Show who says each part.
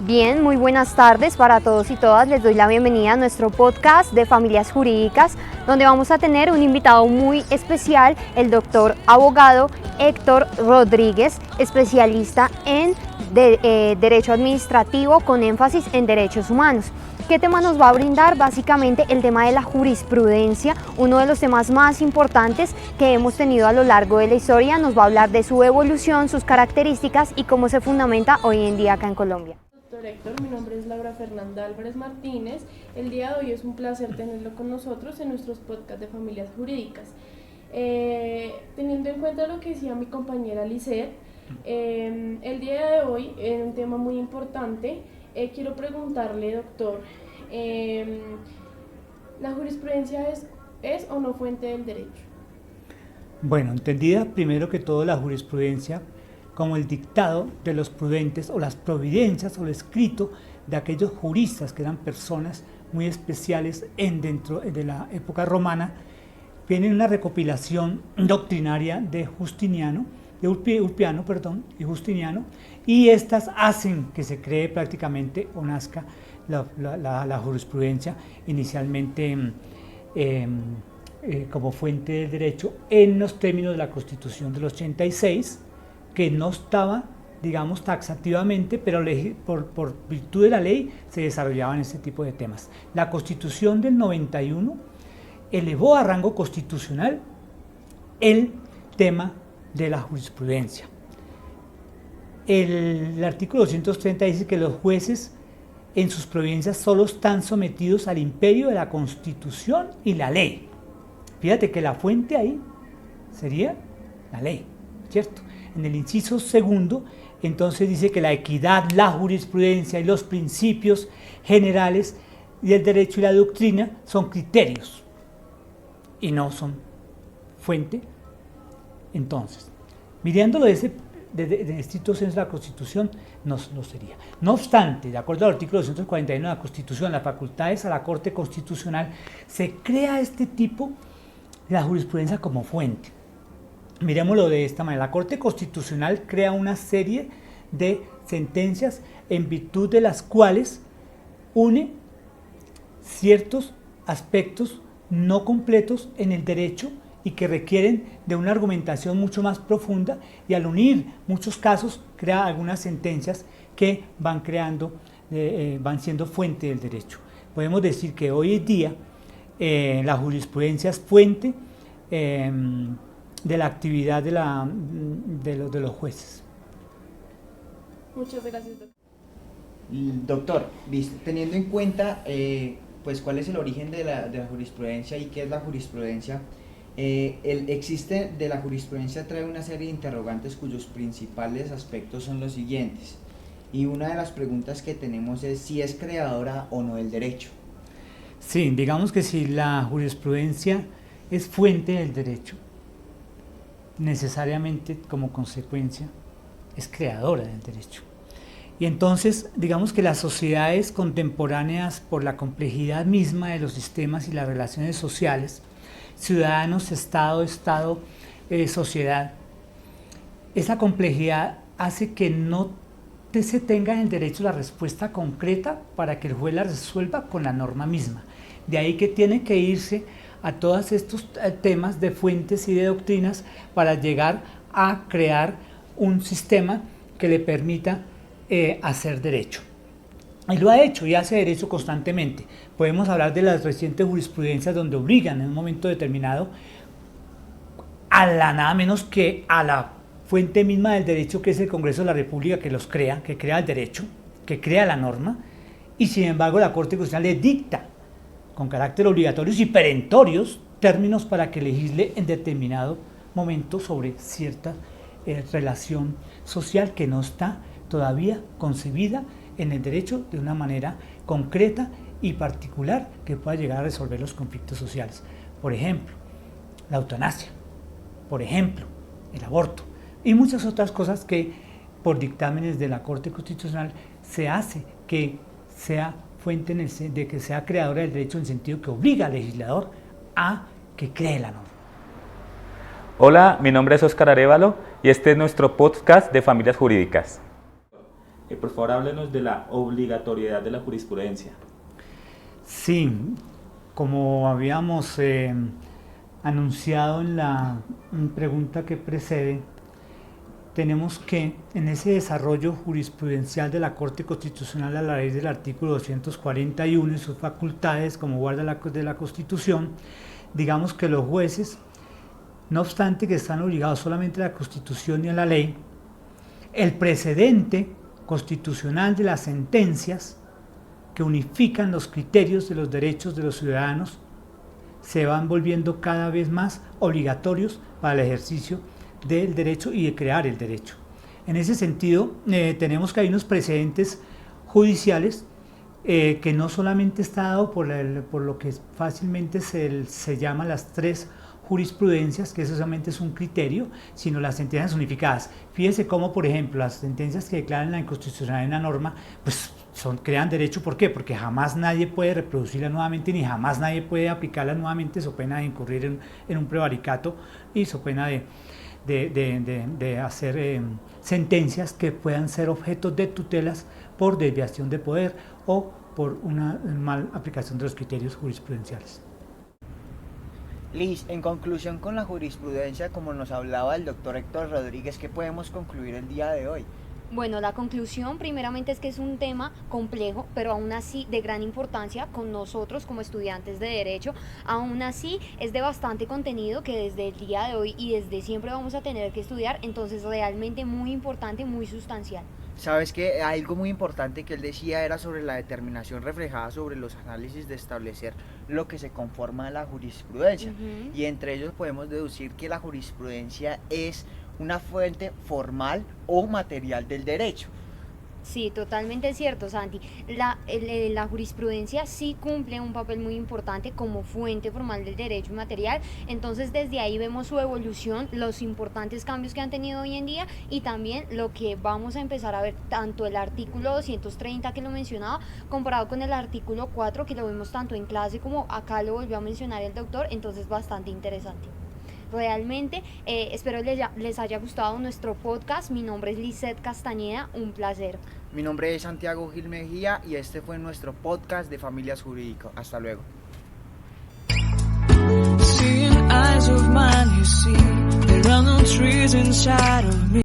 Speaker 1: Bien, muy buenas tardes para todos y todas. Les doy la bienvenida a nuestro podcast de Familias Jurídicas, donde vamos a tener un invitado muy especial, el doctor abogado Héctor Rodríguez, especialista en Derecho Administrativo con énfasis en Derechos Humanos. ¿Qué tema nos va a brindar? Básicamente el tema de la jurisprudencia, uno de los temas más importantes que hemos tenido a lo largo de la historia. Nos va a hablar de su evolución, sus características y cómo se fundamenta hoy en día acá en Colombia.
Speaker 2: Doctor Héctor, mi nombre es Laura Fernanda Álvarez Martínez. El día de hoy es un placer tenerlo con nosotros en nuestros podcasts de Familias Jurídicas. Teniendo en cuenta lo que decía mi compañera Lisset, el día de hoy, en un tema muy importante, quiero preguntarle, doctor, ¿la jurisprudencia es o no fuente del derecho?
Speaker 3: Bueno, entendida primero que todo la jurisprudencia como el dictado de los prudentes o las providencias o el escrito de aquellos juristas que eran personas muy especiales dentro de la época romana, viene una recopilación doctrinaria de Justiniano, y Justiniano, y estas hacen que se cree prácticamente o nazca la jurisprudencia inicialmente como fuente del derecho en los términos de la Constitución del 86, que no estaba, digamos, taxativamente, pero por virtud de la ley se desarrollaban este tipo de temas. La Constitución del 91 elevó a rango constitucional el tema de la jurisprudencia. El artículo 230 dice que los jueces en sus providencias solo están sometidos al imperio de la Constitución y la ley. Fíjate que la fuente ahí sería la ley, ¿cierto? En el inciso segundo, entonces dice que la equidad, la jurisprudencia y los principios generales del derecho y la doctrina son criterios y no son fuente. Entonces, mirándolo desde estricto senso de la Constitución, no sería. No obstante, de acuerdo al artículo 241 de la Constitución, las facultades a la Corte Constitucional, se crea este tipo de la jurisprudencia como fuente. Miremoslo de esta manera: la Corte Constitucional crea una serie de sentencias en virtud de las cuales une ciertos aspectos no completos en el derecho y que requieren de una argumentación mucho más profunda, y al unir muchos casos crea algunas sentencias que van siendo fuente del derecho. Podemos decir que hoy en día la jurisprudencia es fuente de la actividad de los jueces.
Speaker 2: Muchas gracias, doctor.
Speaker 4: Doctor, teniendo en cuenta pues cuál es el origen de la jurisprudencia y qué es la jurisprudencia, el existe de la jurisprudencia trae una serie de interrogantes cuyos principales aspectos son los siguientes. Y una de las preguntas que tenemos es si es creadora o no del derecho.
Speaker 3: Sí, digamos que si la jurisprudencia es fuente del derecho, necesariamente como consecuencia es creadora del derecho. Y entonces digamos que las sociedades contemporáneas, por la complejidad misma de los sistemas y las relaciones sociales, ciudadanos, Estado, sociedad, esa complejidad hace que no se tenga en el derecho la respuesta concreta para que el juez la resuelva con la norma misma. De ahí que tiene que irse a todos estos temas de fuentes y de doctrinas para llegar a crear un sistema que le permita hacer derecho. Y lo ha hecho y hace derecho constantemente. Podemos hablar de las recientes jurisprudencias donde obligan en un momento determinado a nada menos que a la fuente misma del derecho, que es el Congreso de la República, que crea el derecho, que crea la norma, y sin embargo la Corte Constitucional le dicta con carácter obligatorios y perentorios términos para que legisle en determinado momento sobre cierta relación social que no está todavía concebida en el derecho de una manera concreta y particular que pueda llegar a resolver los conflictos sociales. Por ejemplo, la eutanasia, por ejemplo, el aborto y muchas otras cosas que por dictámenes de la Corte Constitucional, se hace que sea fuente de que sea creadora del derecho en el sentido que obliga al legislador a que cree la norma.
Speaker 5: Hola, mi nombre es Óscar Arévalo y este es nuestro podcast de Familias Jurídicas. Por favor, háblenos de la obligatoriedad de la jurisprudencia.
Speaker 3: Sí, como habíamos anunciado en la pregunta que precede, tenemos que en ese desarrollo jurisprudencial de la Corte Constitucional a la ley del artículo 241 y sus facultades como guarda de la Constitución, digamos que los jueces, no obstante que están obligados solamente a la Constitución y a la ley, el precedente constitucional de las sentencias que unifican los criterios de los derechos de los ciudadanos se van volviendo cada vez más obligatorios para el ejercicio del derecho y de crear el derecho. En ese sentido, tenemos que hay unos precedentes judiciales que no solamente está dado por lo que fácilmente se llama las tres jurisprudencias, que eso solamente es un criterio, sino las sentencias unificadas. Fíjese cómo, por ejemplo, las sentencias que declaran la inconstitucionalidad de una norma, pues crean derecho. ¿Por qué? Porque jamás nadie puede reproducirla nuevamente, ni jamás nadie puede aplicarla nuevamente, so pena de incurrir en un prevaricato y so pena de hacer sentencias que puedan ser objetos de tutelas por desviación de poder o por una mal aplicación de los criterios jurisprudenciales.
Speaker 4: Liz, en conclusión con la jurisprudencia, como nos hablaba el doctor Héctor Rodríguez, ¿qué podemos concluir el día de hoy?
Speaker 1: Bueno, la conclusión primeramente es que es un tema complejo, pero aún así de gran importancia con nosotros como estudiantes de Derecho. Aún así es de bastante contenido que desde el día de hoy y desde siempre vamos a tener que estudiar, entonces realmente muy importante, muy sustancial.
Speaker 4: Sabes que algo muy importante que él decía era sobre la determinación reflejada sobre los análisis de establecer lo que se conforma a la jurisprudencia. Y entre ellos podemos deducir que la jurisprudencia es una fuente formal o material del derecho.
Speaker 1: Sí, totalmente cierto, Santi. La jurisprudencia sí cumple un papel muy importante como fuente formal del derecho material, entonces desde ahí vemos su evolución, los importantes cambios que han tenido hoy en día y también lo que vamos a empezar a ver, tanto el artículo 230 que lo mencionaba, comparado con el artículo 4 que lo vemos tanto en clase como acá lo volvió a mencionar el doctor, entonces bastante interesante. Realmente espero les haya gustado nuestro podcast. Mi nombre es Lisette Castañeda, un placer.
Speaker 4: Mi nombre es Santiago Gil Mejía y este fue nuestro podcast de Familias Jurídicas. Hasta luego.